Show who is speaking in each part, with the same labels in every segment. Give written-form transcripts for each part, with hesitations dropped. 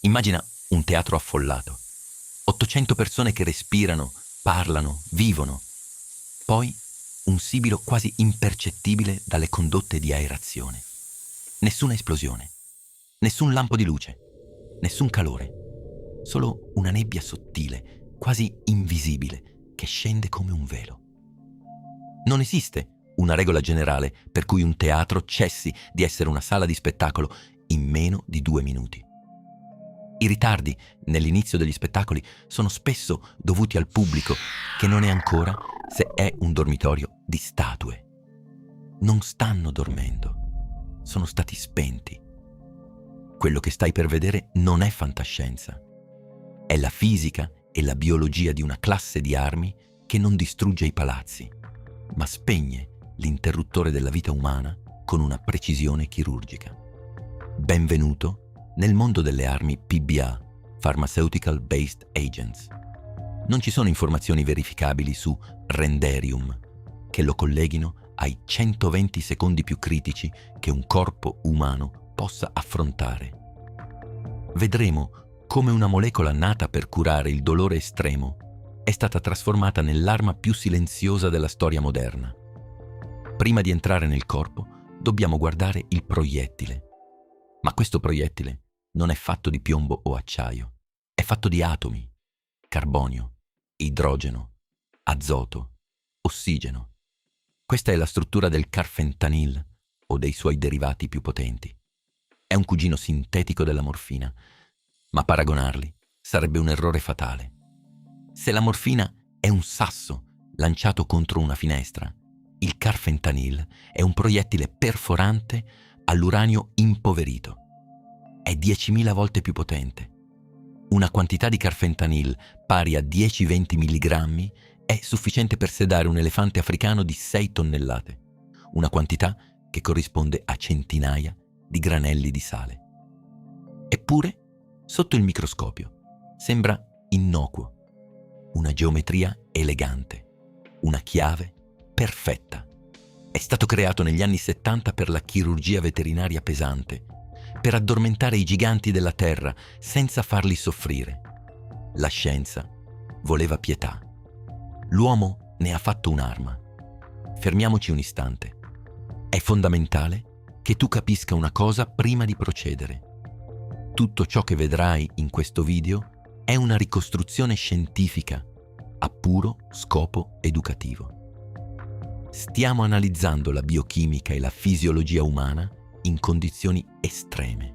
Speaker 1: Immagina un teatro affollato, 800 persone che respirano, parlano, vivono. Poi un sibilo quasi impercettibile dalle condotte di aerazione. Nessuna esplosione, nessun lampo di luce, nessun calore, solo una nebbia sottile, quasi invisibile, che scende come un velo. Non esiste una regola generale per cui un teatro cessi di essere una sala di spettacolo in meno di 2 minuti. I ritardi nell'inizio degli spettacoli sono spesso dovuti al pubblico che non è ancora se è un dormitorio di statue. Non stanno dormendo, sono stati spenti. Quello che stai per vedere non è fantascienza. È la fisica e la biologia di una classe di armi che non distrugge i palazzi, ma spegne l'interruttore della vita umana con una precisione chirurgica. Benvenuto nel mondo delle armi PBA, Pharmaceutical Based Agents. Non ci sono informazioni verificabili su Renderium che lo colleghino ai 120 secondi più critici che un corpo umano possa affrontare. Vedremo come una molecola nata per curare il dolore estremo è stata trasformata nell'arma più silenziosa della storia moderna. Prima di entrare nel corpo, dobbiamo guardare il proiettile. Ma questo proiettile non è fatto di piombo o acciaio, è fatto di atomi, carbonio, idrogeno, azoto, ossigeno. Questa è la struttura del carfentanil o dei suoi derivati più potenti. È un cugino sintetico della morfina, ma paragonarli sarebbe un errore fatale. Se la morfina è un sasso lanciato contro una finestra, il carfentanil è un proiettile perforante all'uranio impoverito. È 10.000 volte più potente. Una quantità di carfentanil pari a 10-20 milligrammi è sufficiente per sedare un elefante africano di 6 tonnellate, una quantità che corrisponde a centinaia di granelli di sale. Eppure, sotto il microscopio, sembra innocuo, una geometria elegante, una chiave perfetta. È stato creato negli anni 70 per la chirurgia veterinaria pesante, per addormentare i giganti della terra senza farli soffrire. La scienza voleva pietà. L'uomo ne ha fatto un'arma. Fermiamoci un istante. È fondamentale che tu capisca una cosa prima di procedere. Tutto ciò che vedrai in questo video è una ricostruzione scientifica a puro scopo educativo. Stiamo analizzando la biochimica e la fisiologia umana in condizioni estreme.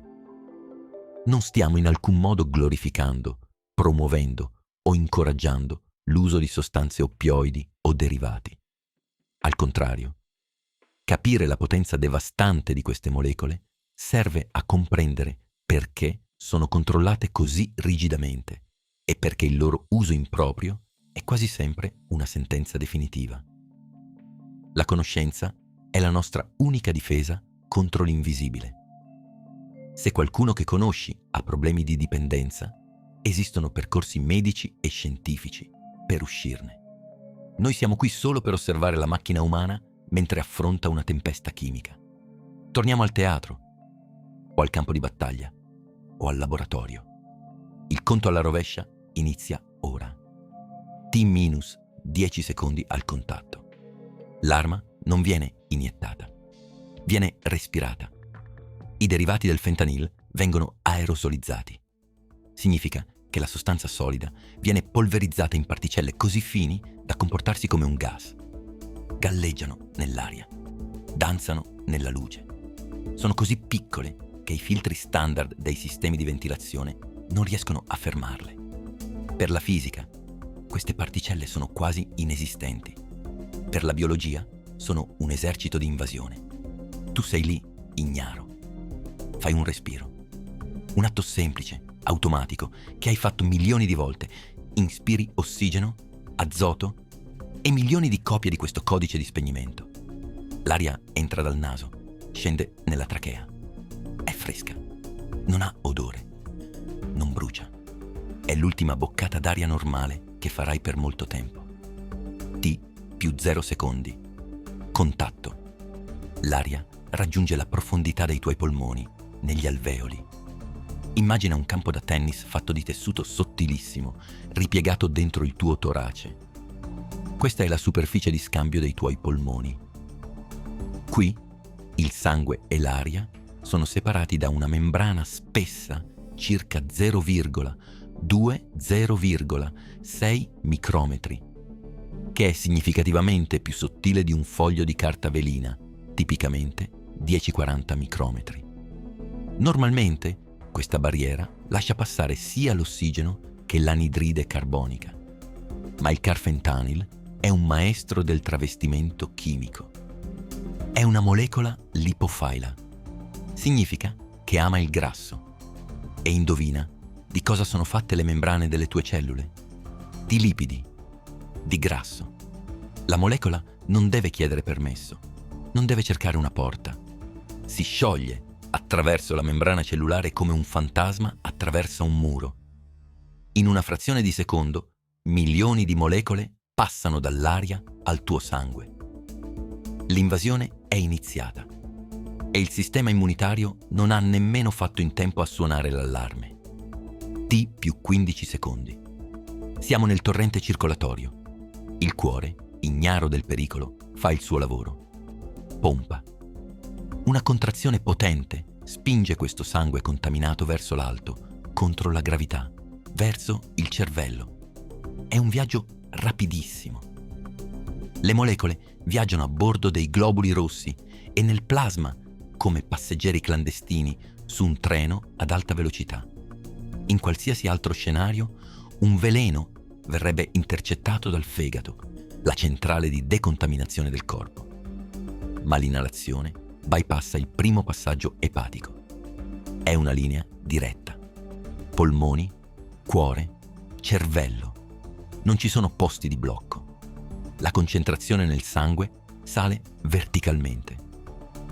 Speaker 1: Non stiamo in alcun modo glorificando, promuovendo o incoraggiando l'uso di sostanze oppioidi o derivati. Al contrario, capire la potenza devastante di queste molecole serve a comprendere perché sono controllate così rigidamente e perché il loro uso improprio è quasi sempre una sentenza definitiva. La conoscenza è la nostra unica difesa contro l'invisibile. Se qualcuno che conosci ha problemi di dipendenza, esistono percorsi medici e scientifici per uscirne. Noi siamo qui solo per osservare la macchina umana mentre affronta una tempesta chimica. Torniamo al teatro, o al campo di battaglia, o al laboratorio. Il conto alla rovescia inizia ora. T-10 secondi al contatto. L'arma non viene iniettata, viene respirata. I derivati del fentanil vengono aerosolizzati. Significa che la sostanza solida viene polverizzata in particelle così fini da comportarsi come un gas. Galleggiano nell'aria, danzano nella luce. Sono così piccole che i filtri standard dei sistemi di ventilazione non riescono a fermarle. Per la fisica, queste particelle sono quasi inesistenti. Per la biologia, sono un esercito di invasione. Tu sei lì, ignaro. Fai un respiro. Un atto semplice, automatico, che hai fatto milioni di volte. Inspiri ossigeno, azoto e milioni di copie di questo codice di spegnimento. L'aria entra dal naso, scende nella trachea. È fresca, non ha odore, non brucia. È l'ultima boccata d'aria normale che farai per molto tempo. T+0 secondi. Contatto. L'aria raggiunge la profondità dei tuoi polmoni, negli alveoli. Immagina un campo da tennis fatto di tessuto sottilissimo, ripiegato dentro il tuo torace. Questa è la superficie di scambio dei tuoi polmoni. Qui il sangue e l'aria sono separati da una membrana spessa circa 0,20,6 micrometri, che è significativamente più sottile di un foglio di carta velina, tipicamente 10-40 micrometri. Normalmente questa barriera lascia passare sia l'ossigeno che l'anidride carbonica, ma il carfentanil è un maestro del travestimento chimico. È una molecola lipofila. Significa che ama il grasso. E indovina di cosa sono fatte le membrane delle tue cellule? Di lipidi, di grasso. La molecola non deve chiedere permesso, non deve cercare una porta. Si scioglie attraverso la membrana cellulare come un fantasma attraversa un muro. In una frazione di secondo, milioni di molecole passano dall'aria al tuo sangue. L'invasione è iniziata e il sistema immunitario non ha nemmeno fatto in tempo a suonare l'allarme. T più 15 secondi. Siamo nel torrente circolatorio. Il cuore, ignaro del pericolo, fa il suo lavoro. Pompa. Una contrazione potente spinge questo sangue contaminato verso l'alto, contro la gravità, verso il cervello. È un viaggio rapidissimo. Le molecole viaggiano a bordo dei globuli rossi e nel plasma come passeggeri clandestini su un treno ad alta velocità. In qualsiasi altro scenario, un veleno verrebbe intercettato dal fegato, la centrale di decontaminazione del corpo. Ma l'inalazione bypassa il primo passaggio epatico. È una linea diretta. Polmoni, cuore, cervello. Non ci sono posti di blocco. La concentrazione nel sangue sale verticalmente.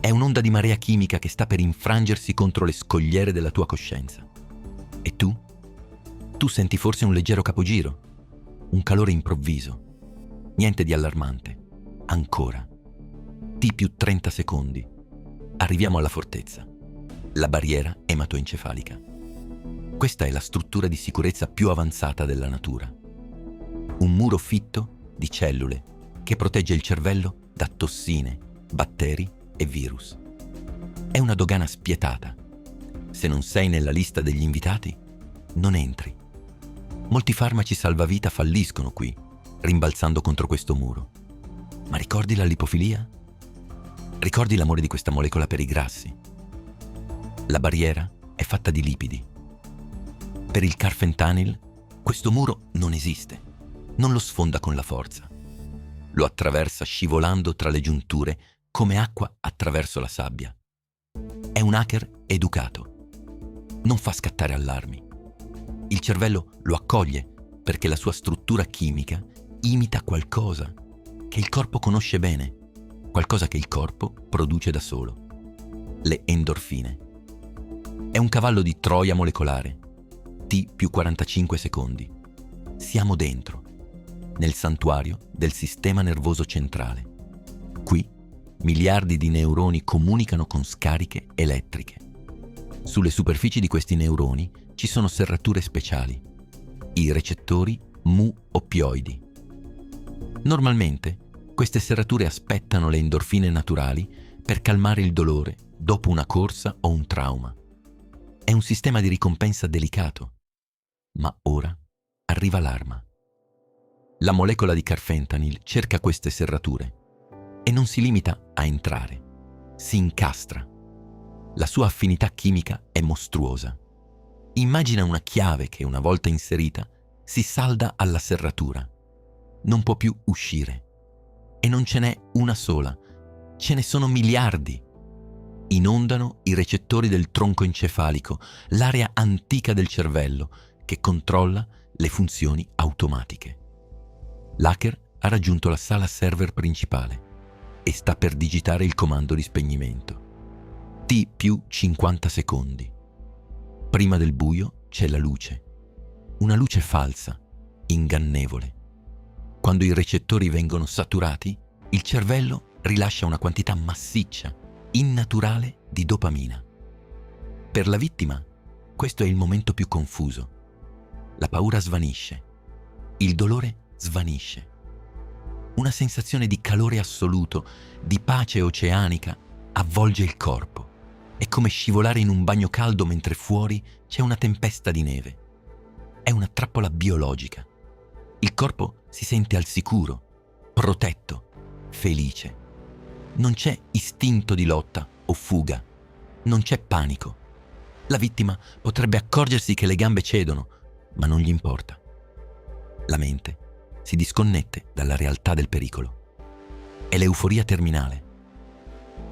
Speaker 1: È un'onda di marea chimica che sta per infrangersi contro le scogliere della tua coscienza. E tu? Tu senti forse un leggero capogiro, un calore improvviso. Niente di allarmante. Ancora. T più 30 secondi. Arriviamo alla fortezza. La barriera ematoencefalica. Questa è la struttura di sicurezza più avanzata della natura. Un muro fitto di cellule che protegge il cervello da tossine, batteri e virus. È una dogana spietata. Se non sei nella lista degli invitati, non entri. Molti farmaci salvavita falliscono qui, rimbalzando contro questo muro. Ma ricordi la lipofilia? Ricordi l'amore di questa molecola per i grassi? La barriera è fatta di lipidi. Per il carfentanil, questo muro non esiste. Non lo sfonda con la forza. Lo attraversa scivolando tra le giunture come acqua attraverso la sabbia. È un hacker educato. Non fa scattare allarmi. Il cervello lo accoglie perché la sua struttura chimica imita qualcosa che il corpo conosce bene, qualcosa che il corpo produce da solo. Le endorfine. È un cavallo di Troia molecolare. T più 45 secondi. Siamo dentro, nel santuario del sistema nervoso centrale. Qui miliardi di neuroni comunicano con scariche elettriche. Sulle superfici di questi neuroni ci sono serrature speciali, i recettori mu-oppioidi. Normalmente queste serrature aspettano le endorfine naturali per calmare il dolore dopo una corsa o un trauma. È un sistema di ricompensa delicato, ma ora arriva l'arma. La molecola di carfentanil cerca queste serrature e non si limita a entrare, si incastra. La sua affinità chimica è mostruosa. Immagina una chiave che, una volta inserita, si salda alla serratura. Non può più uscire. E non ce n'è una sola, ce ne sono miliardi. Inondano i recettori del tronco encefalico, l'area antica del cervello che controlla le funzioni automatiche. L'hacker ha raggiunto la sala server principale e sta per digitare il comando di spegnimento. T più 50 secondi. Prima del buio c'è la luce. Una luce falsa, ingannevole. Quando i recettori vengono saturati, il cervello rilascia una quantità massiccia, innaturale di dopamina. Per la vittima Questo è il momento più confuso. La paura svanisce. Il dolore svanisce. Una sensazione di calore assoluto, di pace oceanica, avvolge il corpo. È come scivolare in un bagno caldo mentre fuori c'è una tempesta di neve. È una trappola biologica. Il corpo si sente al sicuro, protetto, felice. Non c'è istinto di lotta o fuga. Non c'è panico. La vittima potrebbe accorgersi che le gambe cedono, ma non gli importa. La mente si disconnette dalla realtà del pericolo. È l'euforia terminale.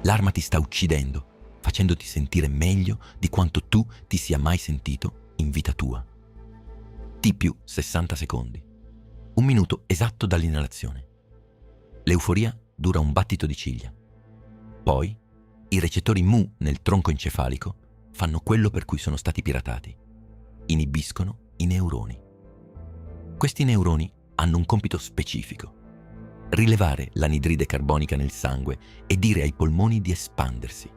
Speaker 1: L'arma ti sta uccidendo, facendoti sentire meglio di quanto tu ti sia mai sentito in vita tua. T più 60 secondi. 1 minuto esatto dall'inalazione. L'euforia dura un battito di ciglia. Poi, i recettori Mu nel tronco encefalico fanno quello per cui sono stati piratati. Inibiscono i neuroni. Questi neuroni hanno un compito specifico: rilevare l'anidride carbonica nel sangue e dire ai polmoni di espandersi.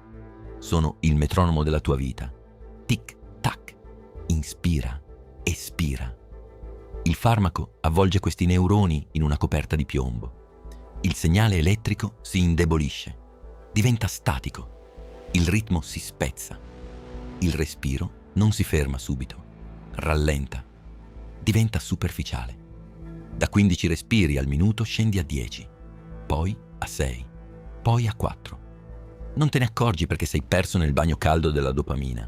Speaker 1: Sono il metronomo della tua vita. Tic-tac. Inspira, espira. Il farmaco avvolge questi neuroni in una coperta di piombo. Il segnale elettrico si indebolisce, diventa statico. Il ritmo si spezza. Il respiro non si ferma subito, rallenta, diventa superficiale. Da 15 respiri al minuto scendi a 10, poi a 6, poi a 4. Non te ne accorgi perché sei perso nel bagno caldo della dopamina.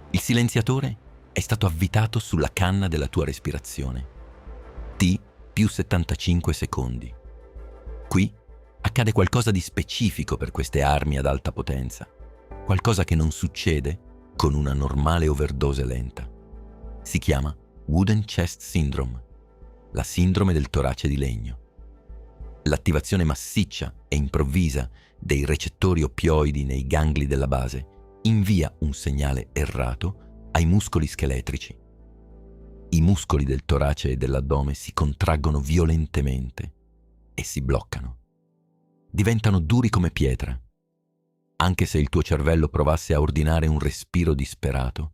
Speaker 1: Il silenziatore è stato avvitato sulla canna della tua respirazione. T più 75 secondi. Qui accade qualcosa di specifico per queste armi ad alta potenza, qualcosa che non succede con una normale overdose lenta. Si chiama Wooden Chest Syndrome, la sindrome del torace di legno. L'attivazione massiccia e improvvisa dei recettori oppioidi nei gangli della base invia un segnale errato ai muscoli scheletrici. I muscoli del torace e dell'addome si contraggono violentemente e si bloccano. Diventano duri come pietra. Anche se il tuo cervello provasse a ordinare un respiro disperato,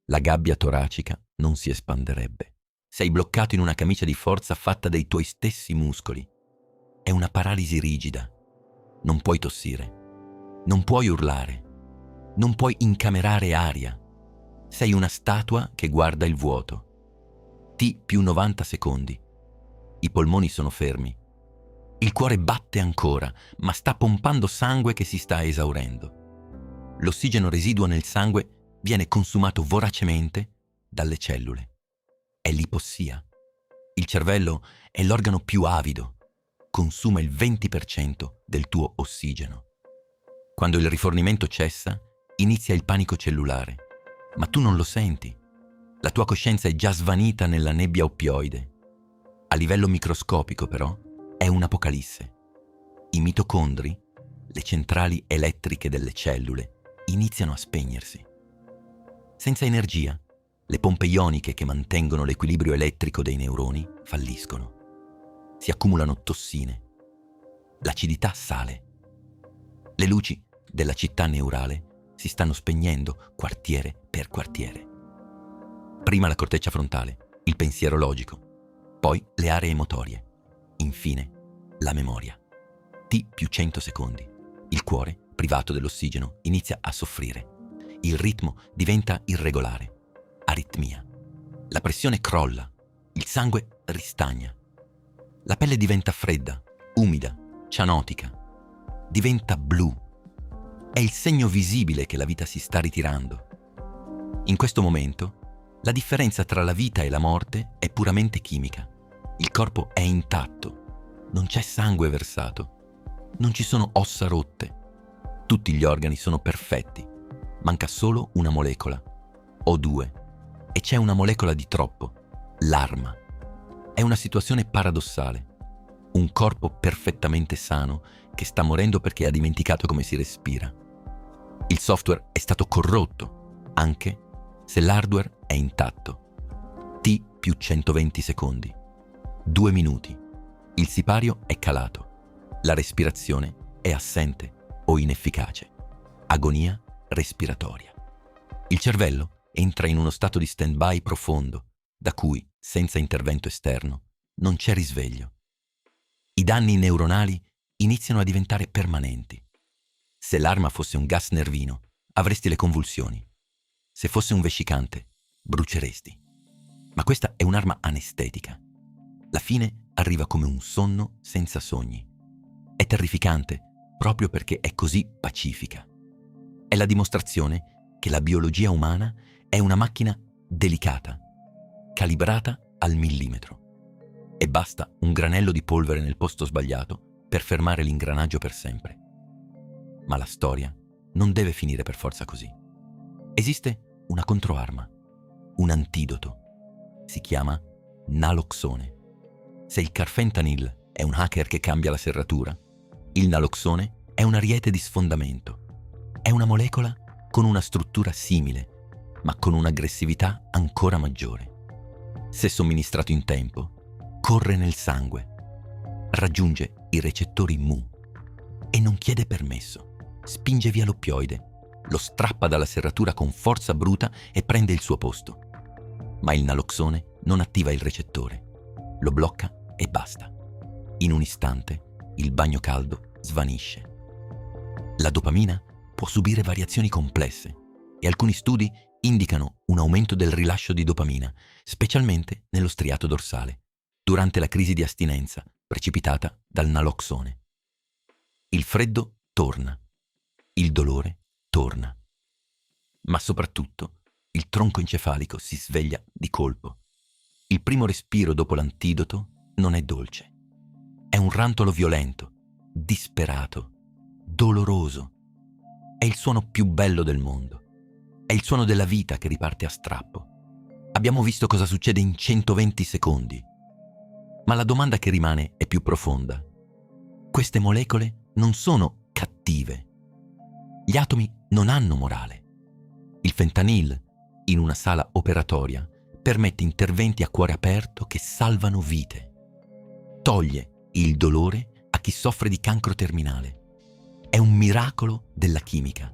Speaker 1: la gabbia toracica non si espanderebbe. Sei bloccato in una camicia di forza fatta dai tuoi stessi muscoli. È una paralisi rigida. Non puoi tossire. Non puoi urlare. Non puoi incamerare aria. Sei una statua che guarda il vuoto. T più 90 secondi. I polmoni sono fermi. Il cuore batte ancora, ma sta pompando sangue che si sta esaurendo. L'ossigeno residuo nel sangue viene consumato voracemente dalle cellule. È l'ipossia. Il cervello è l'organo più avido. Consuma il 20% del tuo ossigeno. Quando il rifornimento cessa, inizia il panico cellulare. Ma tu non lo senti. La tua coscienza è già svanita nella nebbia oppioide. A livello microscopico, però, è un'apocalisse. I mitocondri, le centrali elettriche delle cellule, iniziano a spegnersi. Senza energia, le pompe ioniche che mantengono l'equilibrio elettrico dei neuroni falliscono. Si accumulano tossine. L'acidità sale. Le luci della città neurale si stanno spegnendo quartiere per quartiere. Prima la corteccia frontale, il pensiero logico, poi le aree motorie, infine la memoria. T più 100 secondi. Il cuore, privato dell'ossigeno, inizia a soffrire. Il ritmo diventa irregolare. Aritmia. La pressione crolla. Il sangue ristagna. La pelle diventa fredda, umida, cianotica. Diventa blu. È il segno visibile che la vita si sta ritirando. In questo momento, la differenza tra la vita e la morte è puramente chimica. Il corpo è intatto. Non c'è sangue versato. Non ci sono ossa rotte. Tutti gli organi sono perfetti. Manca solo una molecola, o due, e c'è una molecola di troppo, l'arma. È una situazione paradossale. Un corpo perfettamente sano che sta morendo perché ha dimenticato come si respira. Il software è stato corrotto, anche se l'hardware è intatto. T più 120 secondi. 2 minuti. Il sipario è calato. La respirazione è assente o inefficace. Agonia respiratoria. Il cervello entra in uno stato di stand-by profondo, da cui, senza intervento esterno, non c'è risveglio. I danni neuronali iniziano a diventare permanenti. Se l'arma fosse un gas nervino, avresti le convulsioni. Se fosse un vescicante, bruceresti. Ma questa è un'arma anestetica. La fine arriva come un sonno senza sogni. È terrificante proprio perché è così pacifica. È la dimostrazione che la biologia umana è una macchina delicata, calibrata al millimetro. E basta un granello di polvere nel posto sbagliato per fermare l'ingranaggio per sempre. Ma la storia non deve finire per forza così. Esiste una controarma, un antidoto. Si chiama naloxone. Se il carfentanil è un hacker che cambia la serratura, il naloxone è un ariete di sfondamento. È una molecola con una struttura simile, ma con un'aggressività ancora maggiore. Se somministrato in tempo, corre nel sangue, raggiunge i recettori Mu e non chiede permesso. Spinge via l'oppioide, lo strappa dalla serratura con forza bruta e prende il suo posto. Ma il naloxone non attiva il recettore, lo blocca e basta. In un istante il bagno caldo svanisce. La dopamina può subire variazioni complesse e alcuni studi indicano un aumento del rilascio di dopamina, specialmente nello striato dorsale, durante la crisi di astinenza precipitata dal naloxone. Il freddo torna, il dolore torna, ma soprattutto il tronco encefalico si sveglia di colpo. Il primo respiro dopo l'antidoto non è dolce. È un rantolo violento, disperato, doloroso. È il suono più bello del mondo. È il suono della vita che riparte a strappo. Abbiamo visto cosa succede in 120 secondi. Ma la domanda che rimane è più profonda. Queste molecole non sono cattive. Gli atomi non hanno morale. Il fentanyl, in una sala operatoria, permette interventi a cuore aperto che salvano vite. Toglie il dolore a chi soffre di cancro terminale. È un miracolo della chimica.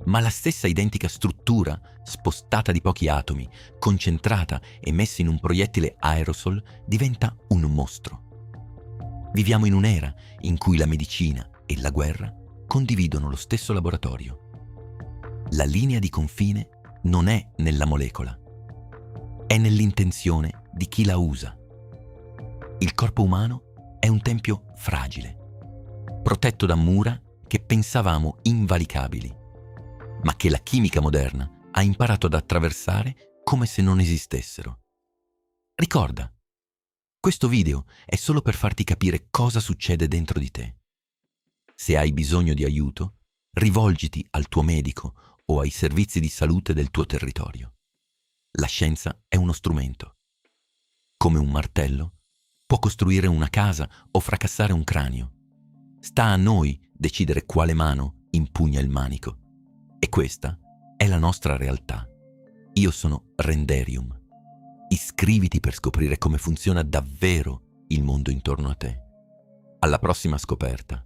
Speaker 1: Ma la stessa identica struttura, spostata di pochi atomi, concentrata e messa in un proiettile aerosol, diventa un mostro. Viviamo in un'era in cui la medicina e la guerra condividono lo stesso laboratorio. La linea di confine non è nella molecola, è nell'intenzione di chi la usa. Il corpo umano è un tempio fragile, protetto da mura che pensavamo invalicabili, ma che la chimica moderna ha imparato ad attraversare come se non esistessero. Ricorda, questo video è solo per farti capire cosa succede dentro di te. Se hai bisogno di aiuto, rivolgiti al tuo medico o ai servizi di salute del tuo territorio. La scienza è uno strumento. Come un martello, può costruire una casa o fracassare un cranio. Sta a noi decidere quale mano impugna il manico. E questa è la nostra realtà. Io sono Renderium. Iscriviti per scoprire come funziona davvero il mondo intorno a te. Alla prossima scoperta.